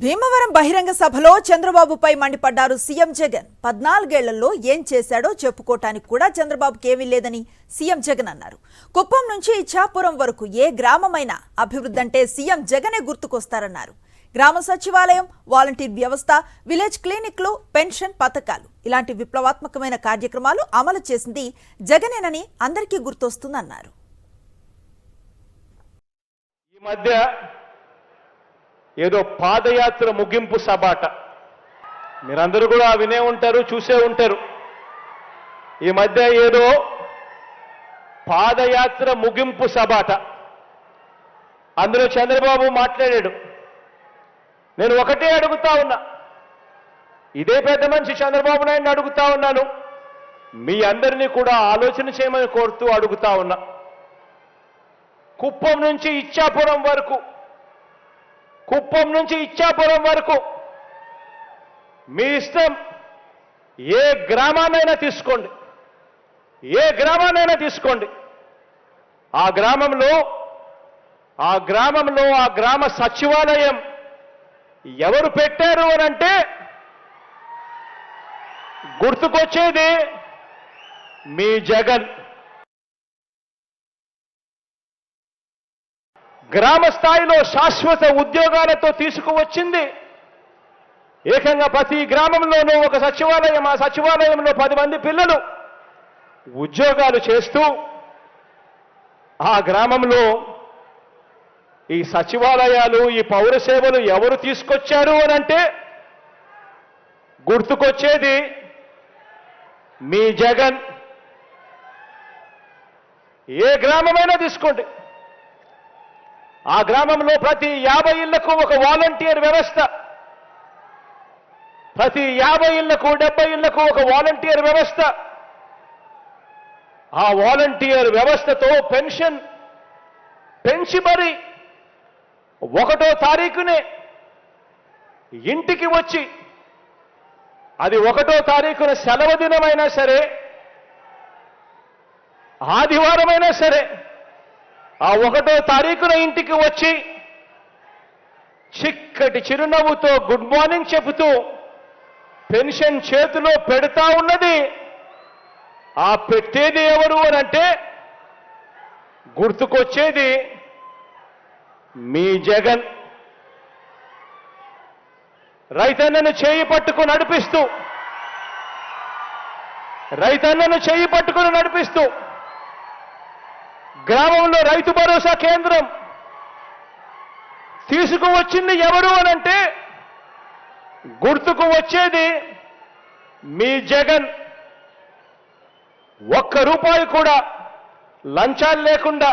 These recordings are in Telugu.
భీమవరం బహిరంగ సభలో చంద్రబాబుపై మండిపడ్డారు సీఎం జగన్. 14 ఏళ్లలో ఏం చేశాడో చెప్పుకోవటానికి కూడా చంద్రబాబుకి ఏమీ లేదని సీఎం జగన్ అన్నారు. కుప్పం నుంచి ఇచ్చాపురం వరకు ఏ గ్రామమైనా అభివృద్ధి అంటే సీఎం జగనే గుర్తుకొస్తారన్నారు. గ్రామ సచివాలయం, వాలంటీర్ వ్యవస్థ, విలేజ్ క్లినిక్లు, పెన్షన్ పథకాలు ఇలాంటి విప్లవాత్మకమైన కార్యక్రమాలు అమలు చేసింది జగనేనని అందరికీ గుర్తొస్తుందన్నారు. ఈ మధ్య ఏదో పాదయాత్ర ముగింపు సభాట మీరందరూ కూడా వినే ఉంటారు, చూసే ఉంటారు. ఈ మధ్య ఏదో పాదయాత్ర ముగింపు సభాట అందులో చంద్రబాబు మాట్లాడాడు. నేను ఒకటే అడుగుతా ఉన్నా, ఇదే పెద్ద మనిషి చంద్రబాబు నాయుడిని అడుగుతా ఉన్నాను, మీ అందరినీ కూడా ఆలోచన చేయమని కోరుతూ అడుగుతా ఉన్నా. కుప్పం నుంచి ఇచ్చాపురం వరకు మీ ఇష్టం, ఏ గ్రామాన్నైనా తీసుకోండి. ఆ గ్రామ సచివాలయం ఎవరు పెట్టారు అని అంటే గుర్తుకొచ్చేది మీ జగన్. గ్రామ స్థాయిలో శాశ్వత ఉద్యోగాలతో తీసుకువచ్చింది ఏకంగా ప్రతి గ్రామంలోనూ ఒక సచివాలయం. ఆ సచివాలయంలో 10 మంది పిల్లలు ఉద్యోగాలు చేస్తూ ఆ గ్రామంలో ఈ సచివాలయాలు, ఈ పౌర సేవలు ఎవరు తీసుకొచ్చారు అని అంటే గుర్తుకొచ్చేది మీ జగన్. ఏ గ్రామమైనా తీసుకోండి, ఆ గ్రామంలో ప్రతి 50 ఇళ్లకు ఒక వాలంటీర్ వ్యవస్థ, ప్రతి 50 ఇళ్లకు 70 ఇళ్లకు ఒక వాలంటీర్ వ్యవస్థ. ఆ వాలంటీర్ వ్యవస్థతో పెన్షన్ పెంచి మరి 1వ తారీఖునే ఇంటికి వచ్చి, అది 1వ తారీఖున సెలవు దినమైనా సరే, ఆదివారమైనా సరే, ఆ 1వ తారీఖున ఇంటికి వచ్చి చిక్కటి చిరునవ్వుతో గుడ్ మార్నింగ్ చెబుతూ పెన్షన్ చేతిలో పెడతా ఉన్నది. ఆ పెట్టేది ఎవరు అని అంటే గుర్తుకొచ్చేది మీ జగన్. రైతన్నను చేయి పట్టుకుని నడిపిస్తూ గ్రామంలో రైతు భరోసా కేంద్రం తీసుకువచ్చింది ఎవరు అనంటే గుర్తుకు వచ్చేది మీ జగన్. 1 రూపాయి కూడా లంచాలు లేకుండా,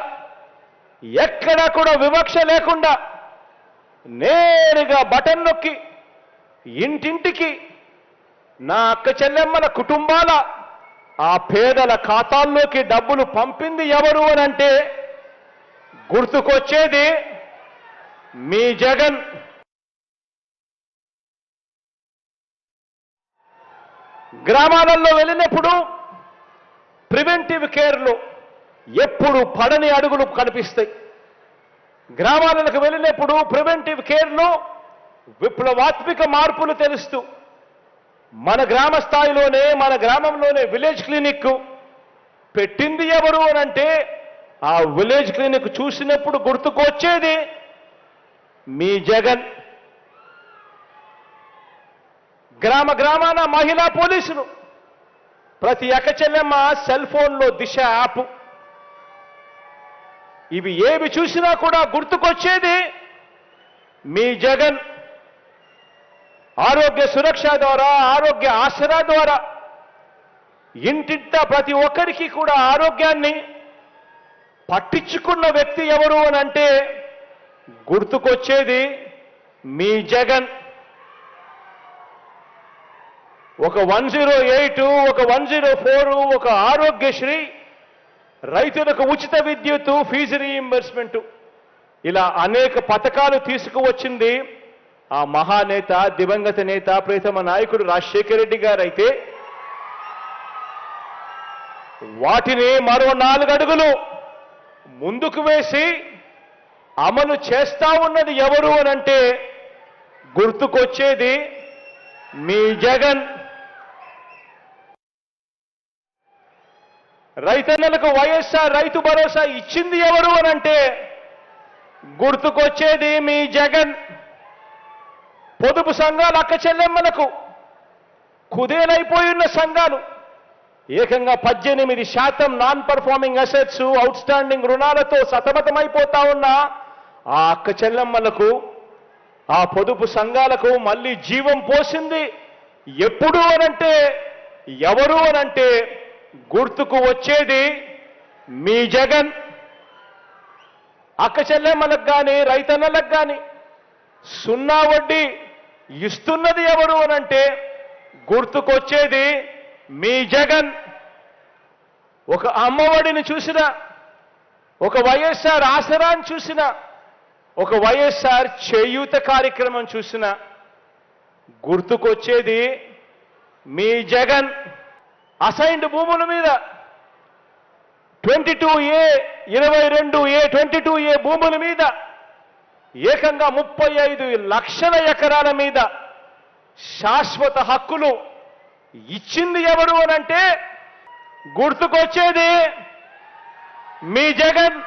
ఎక్కడా కూడా వివక్ష లేకుండా నేరుగా బటన్ నొక్కి ఇంటింటికి నా అక్క చెల్లెమ్మల కుటుంబాల ఆ పేదల ఖాతాల్లోకి డబ్బులు పంపింది ఎవరు అని అంటే గుర్తుకొచ్చేది మీ జగన్. గ్రామాలలో వెళ్ళినప్పుడు ప్రివెంటివ్ కేర్లో ఎప్పుడు పడని అడుగులు కనిపిస్తాయి. గ్రామాలకు వెళ్ళినప్పుడు ప్రివెంటివ్ కేర్లో విప్లవాత్మక మార్పులు తెలుస్తూ మన గ్రామ స్థాయిలోనే, మన గ్రామంలోనే విలేజ్ క్లినిక్ పెట్టింది ఎవరు అని అంటే ఆ విలేజ్ క్లినిక్ చూసినప్పుడు గుర్తుకొచ్చేది మీ జగన్. గ్రామాన మహిళా పోలీసులు, ప్రతి అక్క చెల్లెమ్మ సెల్ ఫోన్లో దిశ యాప్, ఇవి ఏవి చూసినా కూడా గుర్తుకొచ్చేది మీ జగన్. ఆరోగ్య సురక్ష ద్వారా, ఆరోగ్య ఆసరా ద్వారా ఇంటింటా ప్రతి ఒక్కరికి కూడా ఆరోగ్యాన్ని పట్టించుకున్న వ్యక్తి ఎవరు అని అంటే గుర్తుకొచ్చేది మీ జగన్. ఒక 108, ఒక 104, ఒక ఆరోగ్యశ్రీ, రైతులకు ఉచిత విద్యుత్తు, ఫీజు రీయింబర్స్మెంట్, ఇలా అనేక పథకాలు తీసుకువచ్చింది ఆ మహానేత, దివంగత నేత, ప్రియతమ నాయకుడు రాజశేఖర రెడ్డి గారు. అయితే వాటిని మరో 4 అడుగులు ముందుకు వేసి అమలు చేస్తా ఉన్నది ఎవరు అనంటే గుర్తుకొచ్చేది మీ జగన్. రైతన్నలకు వైఎస్ఆర్ రైతు భరోసా ఇచ్చింది ఎవరు అనంటే గుర్తుకొచ్చేది మీ జగన్. పొదుపు సంఘాలు అక్క చెల్లెమ్మలకు కుదేలైపోయిన సంఘాలు ఏకంగా 18% non performing assets, out standing రుణాలతో సతమతమైపోతా ఉన్న ఆ అక్క చెల్లెమ్మలకు, ఆ పొదుపు సంఘాలకు మళ్ళీ జీవం పోసింది ఎప్పుడు అనంటే, ఎవరు అనంటే గుర్తుకు వచ్చేది మీ జగన్. అక్క చెల్లెమ్మలకు కానీ రైతన్నలకు కానీ సున్నా వడ్డీ ఇస్తున్నది ఎవరు అనంటే గుర్తుకొచ్చేది మీ జగన్. ఒక అమ్మఒడిని చూసినా, ఒక వైఎస్ఆర్ ఆసరాన్ని చూసినా, ఒక వైఎస్ఆర్ చేయూత కార్యక్రమం చూసినా గుర్తుకొచ్చేది మీ జగన్. అసైన్డ్ భూముల మీద 22A, 22A, 22A భూముల మీద ఏకంగా 35 లక్షల ఎకరాల మీద శాశ్వత హక్కులు ఇచ్చింది ఎవరు అనంటే గుర్తుకొచ్చేది మీ జగన్.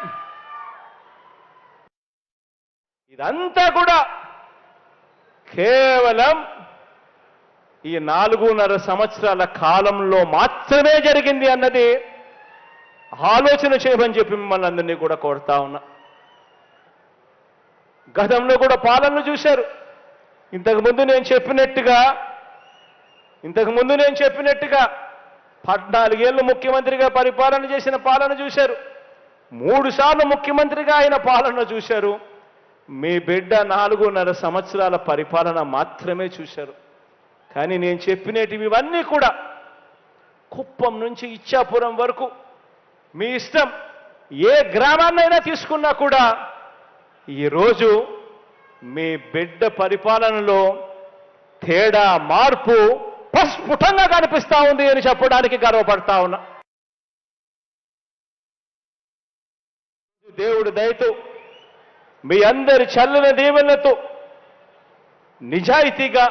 ఇదంతా కూడా కేవలం ఈ 4.5 సంవత్సరాల కాలంలో మాత్రమే జరిగింది అన్నది ఆలోచన చేయమని చెప్పి మిమ్మల్ని అందరినీ కూడా కోరుతా ఉన్నా. గతంలో కూడా పాలనను చూశారు. ఇంతకుముందు నేను చెప్పినట్టుగా 14 ఏళ్ళు ముఖ్యమంత్రిగా పరిపాలన చేసిన పాలన చూశారు. 3 సార్లు ముఖ్యమంత్రిగా ఆయన పాలన చూశారు. మీ బిడ్డ 4.5 సంవత్సరాల పరిపాలన మాత్రమే చూశారు. కానీ నేను చెప్పినటివి ఇవన్నీ కూడా కుప్పం నుంచి ఇచ్చాపురం వరకు మీ ఇష్టం, ఏ గ్రామాన్నైనా తీసుకున్నా కూడా ఈరోజు మీ బిడ్డ పరిపాలనలో తేడా, మార్పు ప్రస్ఫుటంగా కనిపిస్తా ఉంది అని చెప్పడానికి గర్వపడతా ఉన్నా. దేవుడి దయతో, మీ అందరి చల్లని దీవెనలతో నిజాయితీగా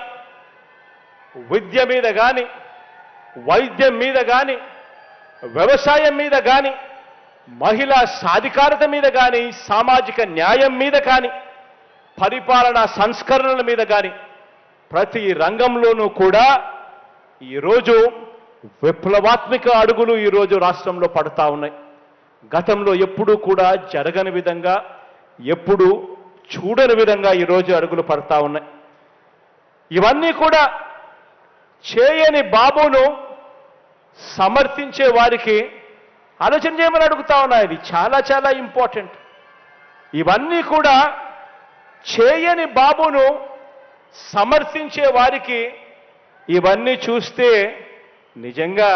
విద్య మీద కానీ, వైద్యం మీద కానీ, వ్యవసాయం మీద కానీ, మహిళా సాధికారత మీద కానీ, సామాజిక న్యాయం మీద కానీ, పరిపాలనా సంస్కరణల మీద కానీ ప్రతి రంగంలోనూ కూడా ఈరోజు విప్లవాత్మక అడుగులు ఈరోజు రాష్ట్రంలో పడతా ఉన్నాయి. గతంలో ఎప్పుడూ కూడా జరగని విధంగా, ఎప్పుడు చూడని విధంగా ఈరోజు అడుగులు పడతా ఉన్నాయి. ఇవన్నీ కూడా చేయని బాబును సమర్థించే వారికి ఆలోచన చేయమని అడుగుతా ఉన్నా. ఇది చాలా చాలా ఇంపార్టెంట్. ఇవన్నీ కూడా చేయని బాబును సమర్థించే వారికి ఇవన్నీ చూస్తే నిజంగా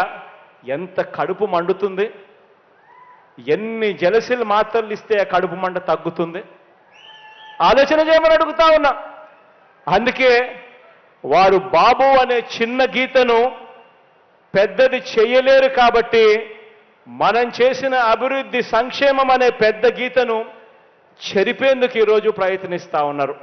ఎంత కడుపు మండుతుంది. ఎన్ని జలసిల్ మాత్రలు ఇస్తే ఆ కడుపు మంట తగ్గుతుంది. ఆలోచన చేయమని అడుగుతా ఉన్నా. అందుకే వారు బాబు అనే చిన్న గీతను పెద్దది చేయలేరు కాబట్టి మనం చేసిన అభివృద్ధి, సంక్షేమం అనే పెద్ద గీతను చెరిపేందుకు ఈరోజు ప్రయత్నిస్తా ఉన్నారు.